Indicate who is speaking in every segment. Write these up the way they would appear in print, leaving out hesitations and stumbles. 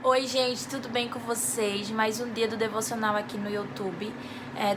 Speaker 1: Oi gente, tudo bem com vocês? Mais um dia do devocional aqui no YouTube.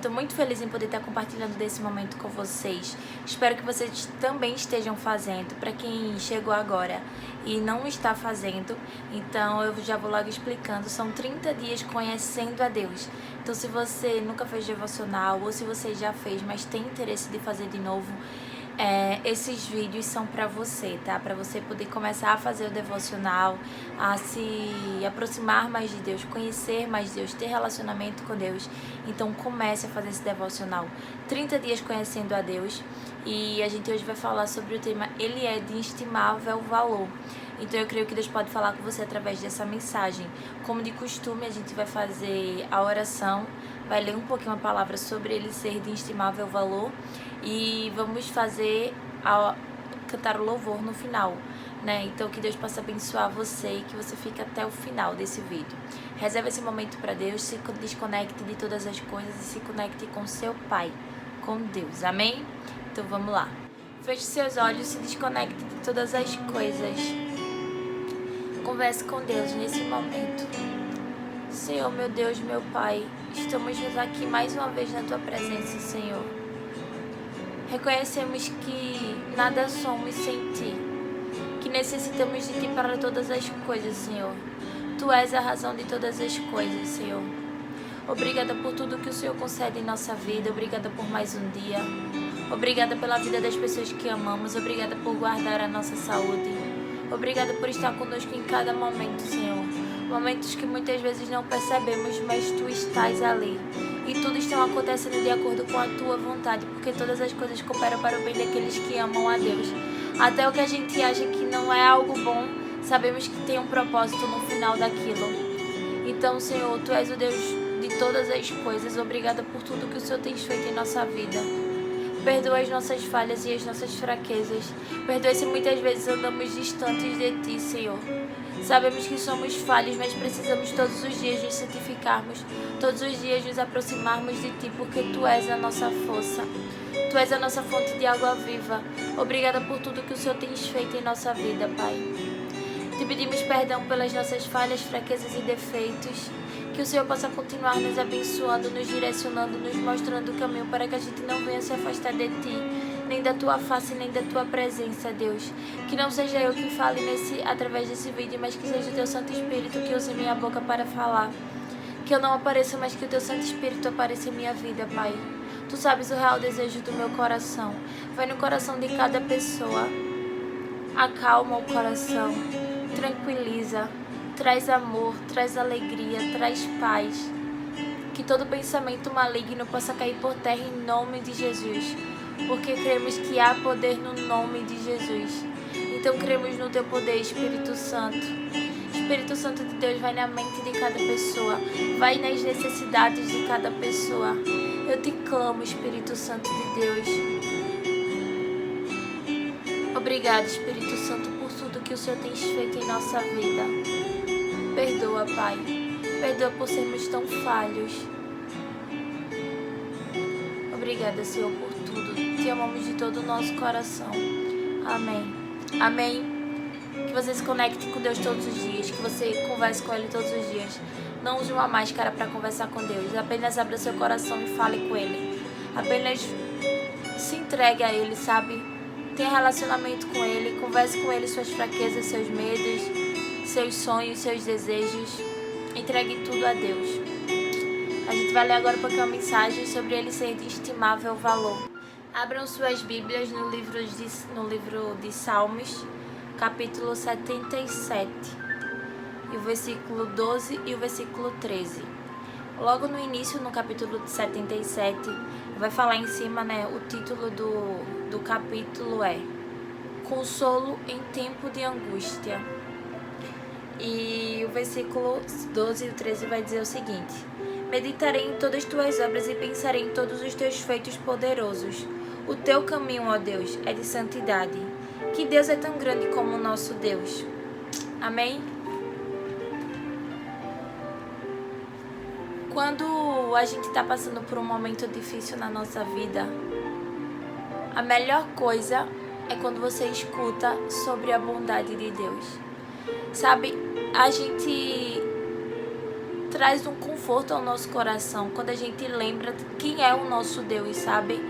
Speaker 1: Tô muito feliz em poder estar compartilhando desse momento com vocês. Espero que vocês também estejam fazendo. Para quem chegou agora e não está fazendo, então eu já vou logo explicando. São 30 dias conhecendo a Deus. Então se você nunca fez devocional ou se você já fez, mas tem interesse de fazer de novo, esses vídeos são para você, tá? Para você poder começar a fazer o devocional, a se aproximar mais de Deus, conhecer mais Deus, ter relacionamento com Deus. Então comece a fazer esse devocional. 30 dias conhecendo a Deus. E a gente hoje vai falar sobre o tema Ele é de inestimável valor. Então eu creio que Deus pode falar com você através dessa mensagem. Como de costume, a gente vai fazer a oração, vai ler um pouquinho a palavra sobre ele ser de inestimável valor e vamos cantar o louvor no final, né? Então que Deus possa abençoar você e que você fique até o final desse vídeo. Reserve esse momento para Deus, se desconecte de todas as coisas e se conecte com seu Pai, com Deus, amém? Então vamos lá. Feche seus olhos, se desconecte de todas as coisas. Converse com Deus nesse momento. Senhor, meu Deus, meu Pai, estamos aqui mais uma vez na Tua presença, Senhor. Reconhecemos que nada somos sem Ti, que necessitamos de Ti para todas as coisas, Senhor. Tu és a razão de todas as coisas, Senhor. Obrigada por tudo que o Senhor concede em nossa vida, obrigada por mais um dia. Obrigada pela vida das pessoas que amamos, obrigada por guardar a nossa saúde. Obrigada por estar conosco em cada momento, Senhor. Momentos que muitas vezes não percebemos, mas Tu estás ali. E tudo está acontecendo de acordo com a Tua vontade, porque todas as coisas cooperam para o bem daqueles que amam a Deus. Até o que a gente acha que não é algo bom, sabemos que tem um propósito no final daquilo. Então, Senhor, Tu és o Deus de todas as coisas. Obrigada por tudo que o Senhor tem feito em nossa vida. Perdoa as nossas falhas e as nossas fraquezas. Perdoa se muitas vezes andamos distantes de Ti, Senhor. Sabemos que somos falhos, mas precisamos todos os dias nos santificarmos, todos os dias nos aproximarmos de Ti, porque Tu és a nossa força. Tu és a nossa fonte de água viva. Obrigada por tudo que o Senhor tem feito em nossa vida, Pai. Te pedimos perdão pelas nossas falhas, fraquezas e defeitos. Que o Senhor possa continuar nos abençoando, nos direcionando, nos mostrando o caminho para que a gente não venha se afastar de Ti, nem da Tua face, nem da Tua presença, Deus. Que não seja eu que fale através desse vídeo, mas que seja o Teu Santo Espírito que use minha boca para falar. Que eu não apareça, mas que o Teu Santo Espírito apareça em minha vida, Pai. Tu sabes o real desejo do meu coração. Vai no coração de cada pessoa. Acalma o coração. Tranquiliza. Traz amor, traz alegria, traz paz. Que todo pensamento maligno possa cair por terra em nome de Jesus. Porque cremos que há poder no nome de Jesus. Então cremos no Teu poder, Espírito Santo. Espírito Santo de Deus, vai na mente de cada pessoa. Vai nas necessidades de cada pessoa. Eu Te clamo, Espírito Santo de Deus. Obrigada, Espírito Santo, por tudo que o Senhor tem feito em nossa vida. Perdoa, Pai. Perdoa por sermos tão falhos. Obrigada, Senhor, por tudo. Te amamos de todo o nosso coração. Amém. Amém. Que você se conecte com Deus todos os dias. Que você converse com Ele todos os dias. Não use uma máscara para conversar com Deus. Apenas abra seu coração e fale com Ele. Apenas se entregue a Ele, sabe? Tenha relacionamento com Ele. Converse com Ele suas fraquezas, seus medos, seus sonhos, seus desejos. Entregue tudo a Deus. A gente vai ler agora um pouquinho uma mensagem sobre ele ser de estimável valor. Abram suas Bíblias no livro de Salmos, capítulo 77, e o versículo 12 e o versículo 13. Logo no início, no capítulo 77, vai falar em cima, né, o título do capítulo é Consolo em Tempo de Angústia. E o versículo 12 e 13 vai dizer o seguinte: Meditarei em todas as Tuas obras e pensarei em todos os Teus feitos poderosos. O Teu caminho, ó Deus, é de santidade. Que Deus é tão grande como o nosso Deus. Amém? Quando a gente está passando por um momento difícil na nossa vida, a melhor coisa é quando você escuta sobre a bondade de Deus. Sabe, a gente traz um conforto ao nosso coração quando a gente lembra quem é o nosso Deus, sabe?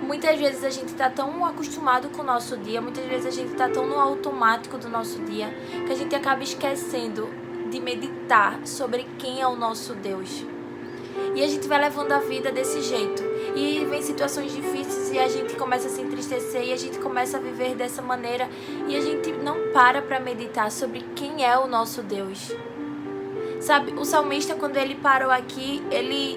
Speaker 1: Muitas vezes a gente tá tão acostumado com o nosso dia, muitas vezes a gente tá tão no automático do nosso dia, que a gente acaba esquecendo de meditar sobre quem é o nosso Deus. E a gente vai levando a vida desse jeito. E vem situações difíceis e a gente começa a se entristecer e a gente começa a viver dessa maneira e a gente não para meditar sobre quem é o nosso Deus. Sabe, o salmista, quando ele parou aqui, ele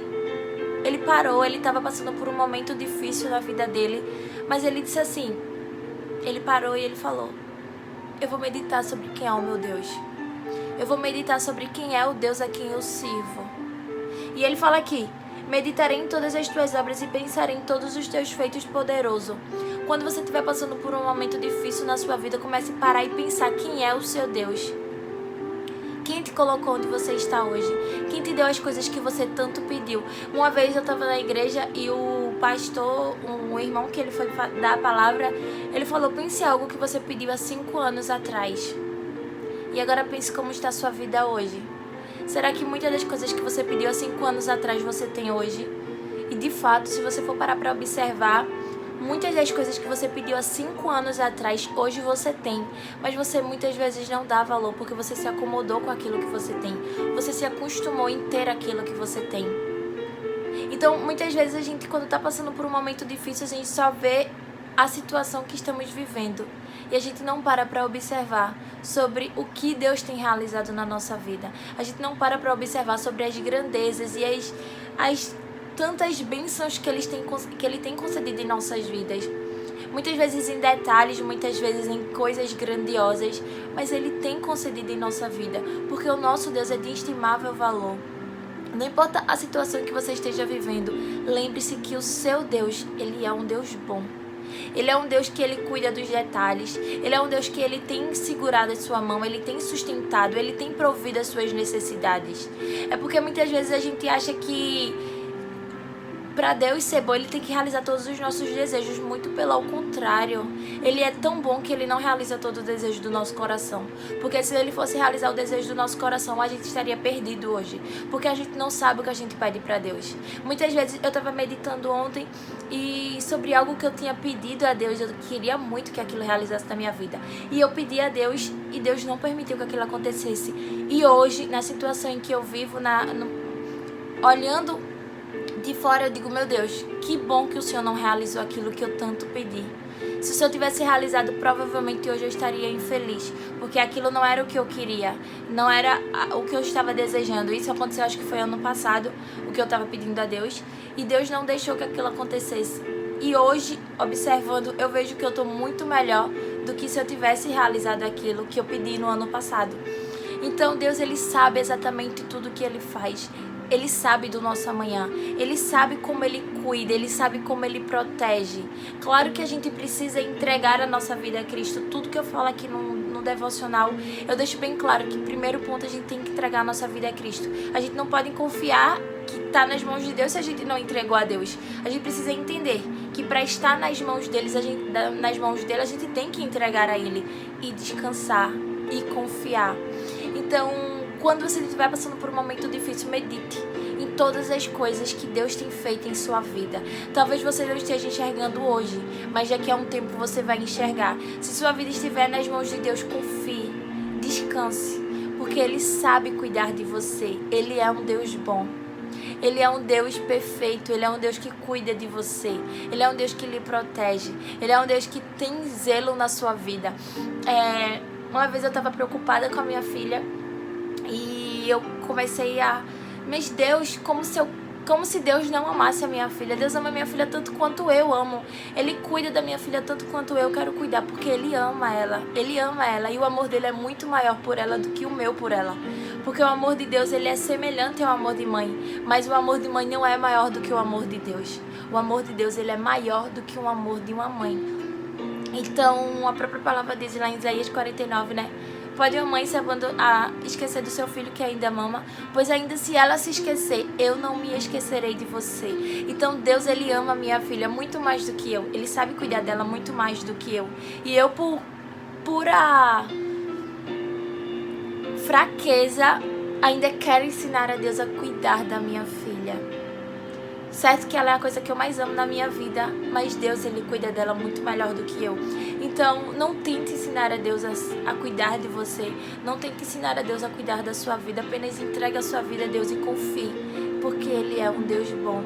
Speaker 1: parou, ele estava passando por um momento difícil na vida dele, mas ele disse assim, ele parou e ele falou, eu vou meditar sobre quem é o meu Deus. Eu vou meditar sobre quem é o Deus a quem eu sirvo. E ele fala aqui, meditarei em todas as tuas obras e pensarei em todos os teus feitos poderoso. Quando você estiver passando por um momento difícil na sua vida, comece a parar e pensar quem é o seu Deus. Quem te colocou onde você está hoje? Quem te deu as coisas que você tanto pediu? Uma vez eu estava na igreja e o pastor, um irmão que ele foi dar a palavra, ele falou, pense em algo que você pediu há 5 anos atrás. E agora pense como está a sua vida hoje. Será que muitas das coisas que você pediu há 5 anos atrás você tem hoje? E de fato, se você for parar para observar, muitas das coisas que você pediu há 5 anos atrás, hoje você tem. Mas você muitas vezes não dá valor porque você se acomodou com aquilo que você tem. Você se acostumou em ter aquilo que você tem. Então, muitas vezes a gente, quando está passando por um momento difícil, a gente só vê a situação que estamos vivendo. E a gente não para observar sobre o que Deus tem realizado na nossa vida. A gente não para observar sobre as grandezas e as tantas bênçãos que Ele tem concedido em nossas vidas. Muitas vezes em detalhes, muitas vezes em coisas grandiosas, mas Ele tem concedido em nossa vida, porque o nosso Deus é de inestimável valor. Não importa a situação que você esteja vivendo, lembre-se que o seu Deus, Ele é um Deus bom. Ele é um Deus que Ele cuida dos detalhes. Ele é um Deus que Ele tem segurado a sua mão, Ele tem sustentado, Ele tem provido as suas necessidades. É porque muitas vezes a gente acha que para Deus ser bom, Ele tem que realizar todos os nossos desejos. Muito pelo contrário. Ele é tão bom que Ele não realiza todo o desejo do nosso coração. Porque se Ele fosse realizar o desejo do nosso coração, a gente estaria perdido hoje. Porque a gente não sabe o que a gente pede para Deus. Muitas vezes eu estava meditando ontem e sobre algo que eu tinha pedido a Deus. Eu queria muito que aquilo realizasse na minha vida. E eu pedi a Deus e Deus não permitiu que aquilo acontecesse. E hoje, na situação em que eu vivo, olhando de fora, eu digo, meu Deus, que bom que o Senhor não realizou aquilo que eu tanto pedi. Se o Senhor tivesse realizado, provavelmente hoje eu estaria infeliz, porque aquilo não era o que eu queria, não era o que eu estava desejando. Isso aconteceu, acho que foi ano passado, o que eu estava pedindo a Deus, e Deus não deixou que aquilo acontecesse. E hoje, observando, eu vejo que eu estou muito melhor do que se eu tivesse realizado aquilo que eu pedi no ano passado. Então Deus, Ele sabe exatamente tudo o que Ele faz. Ele sabe do nosso amanhã, Ele sabe como Ele cuida, Ele sabe como Ele protege. Claro que a gente precisa entregar a nossa vida a Cristo. Tudo que eu falo aqui no devocional, eu deixo bem claro que, primeiro ponto, a gente tem que entregar a nossa vida a Cristo. A gente não pode confiar que está nas mãos de Deus se a gente não entregou a Deus. A gente precisa entender que para estar nas mãos dele, a gente tem que entregar a Ele e descansar e confiar. Então, quando você estiver passando por um momento difícil, medite em todas as coisas que Deus tem feito em sua vida. Talvez você não esteja enxergando hoje, mas daqui a um tempo você vai enxergar. Se sua vida estiver nas mãos de Deus, confie, descanse, porque Ele sabe cuidar de você. Ele é um Deus bom. Ele é um Deus perfeito, Ele é um Deus que cuida de você, Ele é um Deus que lhe protege, Ele é um Deus que tem zelo na sua vida. Uma vez eu estava preocupada com a minha filha e eu comecei mas Deus, como se Deus não amasse a minha filha. Deus ama a minha filha tanto quanto eu amo. Ele cuida da minha filha tanto quanto eu quero cuidar, porque Ele ama ela. Ele ama ela e o amor dele é muito maior por ela do que o meu por ela. Porque o amor de Deus, ele é semelhante ao amor de mãe, mas o amor de mãe não é maior do que o amor de Deus. O amor de Deus, ele é maior do que o amor de uma mãe. Então, a própria palavra diz lá em Isaías 49, né? Pode uma mãe se esquecer do seu filho que ainda mama, pois ainda se ela se esquecer, eu não me esquecerei de você. Então Deus, Ele ama a minha filha muito mais do que eu. Ele sabe cuidar dela muito mais do que eu. E eu, por pura fraqueza, ainda quero ensinar a Deus a cuidar da minha filha. Certo que ela é a coisa que eu mais amo na minha vida, mas Deus, Ele cuida dela muito melhor do que eu. Então, não tente ensinar a Deus a cuidar de você. Não tente ensinar a Deus a cuidar da sua vida. Apenas entregue a sua vida a Deus e confie. Porque Ele é um Deus bom.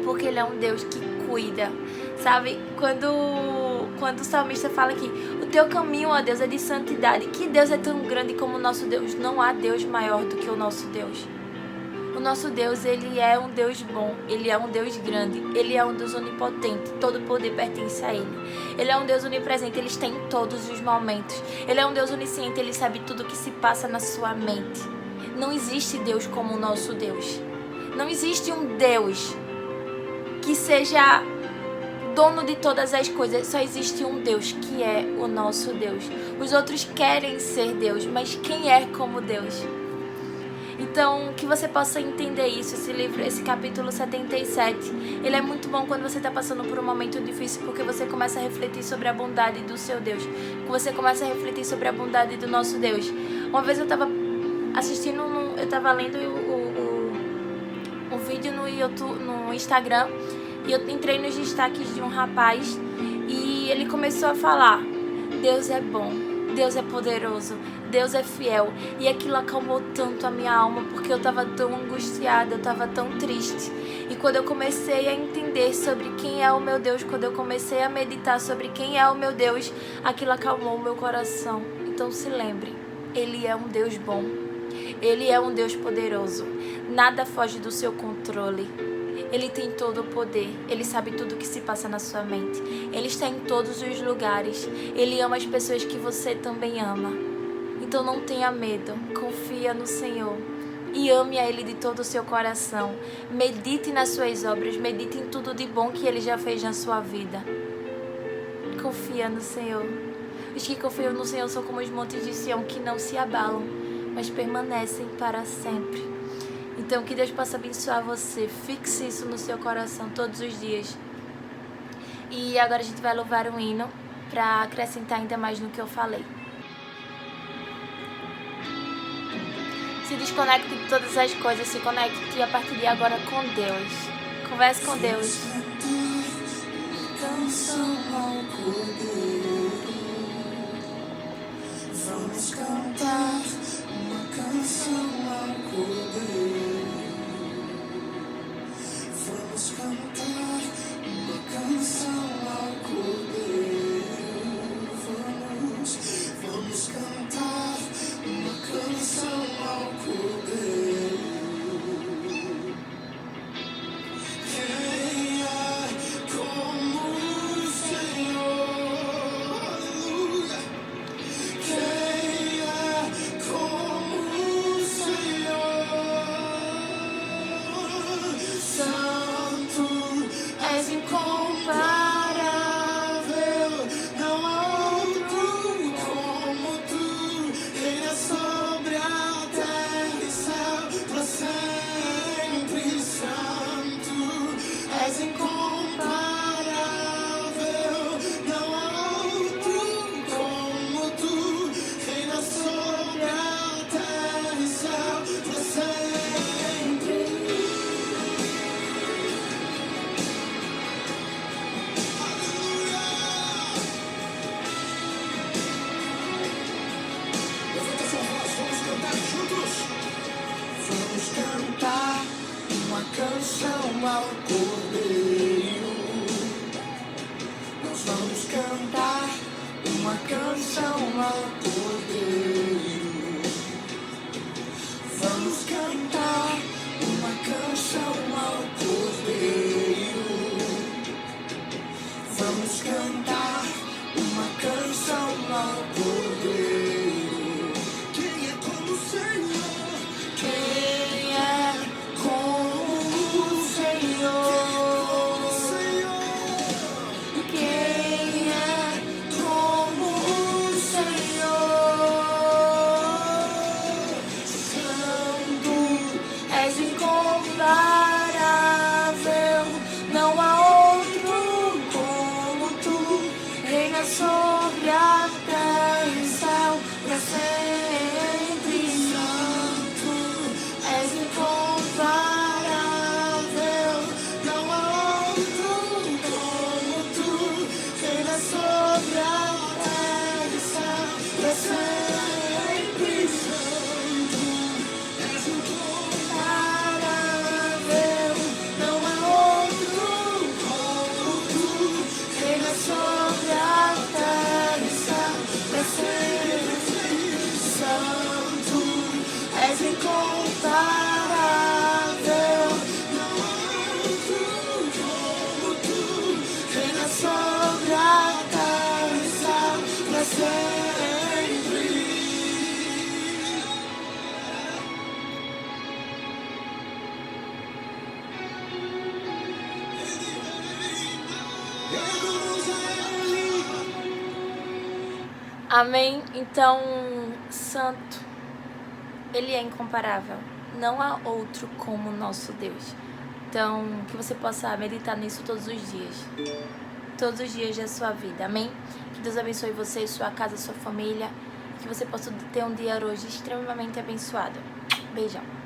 Speaker 1: Porque Ele é um Deus que cuida. Sabe? Quando o salmista fala que o teu caminho, ó Deus, é de santidade. Que Deus é tão grande como o nosso Deus. Não há Deus maior do que o nosso Deus. O nosso Deus, Ele é um Deus bom, Ele é um Deus grande, Ele é um Deus onipotente, todo poder pertence a Ele. Ele é um Deus onipresente, Ele está em todos os momentos. Ele é um Deus onisciente, Ele sabe tudo o que se passa na sua mente. Não existe Deus como o nosso Deus. Não existe um Deus que seja dono de todas as coisas. Só existe um Deus, que é o nosso Deus. Os outros querem ser Deus, mas quem é como Deus? Então, que você possa entender isso, esse livro, esse capítulo 77. Ele é muito bom quando você está passando por um momento difícil, porque você começa a refletir sobre a bondade do seu Deus. Você começa a refletir sobre a bondade do nosso Deus. Uma vez eu estava assistindo, eu estava lendo o vídeo no YouTube, no Instagram, e eu entrei nos destaques de um rapaz, e ele começou a falar: Deus é bom, Deus é poderoso, Deus é fiel. E aquilo acalmou tanto a minha alma, porque eu estava tão angustiada, eu estava tão triste. E quando eu comecei a entender sobre quem é o meu Deus, quando eu comecei a meditar sobre quem é o meu Deus, aquilo acalmou o meu coração. Então se lembre, Ele é um Deus bom, Ele é um Deus poderoso. Nada foge do seu controle. Ele tem todo o poder, Ele sabe tudo o que se passa na sua mente. Ele está em todos os lugares. Ele ama as pessoas que você também ama. Então não tenha medo, confia no Senhor e ame a Ele de todo o seu coração. Medite nas suas obras, medite em tudo de bom que Ele já fez na sua vida. Confia no Senhor. Os que confiam no Senhor são como os montes de Sião, que não se abalam, mas permanecem para sempre. Então que Deus possa abençoar você. Fixe isso no seu coração todos os dias. E agora a gente vai louvar um hino para acrescentar ainda mais no que eu falei. Se desconecte de todas as coisas, se conecte a partir de agora com Deus. Converse com Deus.
Speaker 2: Canção ao Cordeiro, vamos cantar uma canção ao Cordeiro. Vamos cantar uma canção ao Cordeiro. Vamos cantar uma canção ao Cordeiro. Quem é como o Senhor? Aleluia. Quem é como o Senhor? Santo, és incomparável. Não há outro como tu. Reina sobre a terra e céu para sempre. Santo, és incomparável. Não há outro como tu. Reina sobre a terra e céu para sempre. Aleluia. Levanta sua voz, vamos cantar juntos. Vamos cantar uma canção ao Cordeiro. Nós vamos cantar uma canção ao Cordeiro. Vamos cantar uma canção ao Cordeiro. Vamos cantar uma canção ao Cordeiro. Quem é como o Senhor? Quem é como o Senhor? Quem é como o Senhor? incomparável. Não há outro como tu. Reina sobre a terra pra sempre.
Speaker 1: Amém? Então, Santo, Ele é incomparável. Não há outro como o nosso Deus. Então, que você possa meditar nisso todos os dias. Todos os dias da sua vida. Amém? Que Deus abençoe você, sua casa, sua família. Que você possa ter um dia hoje extremamente abençoado. Beijão.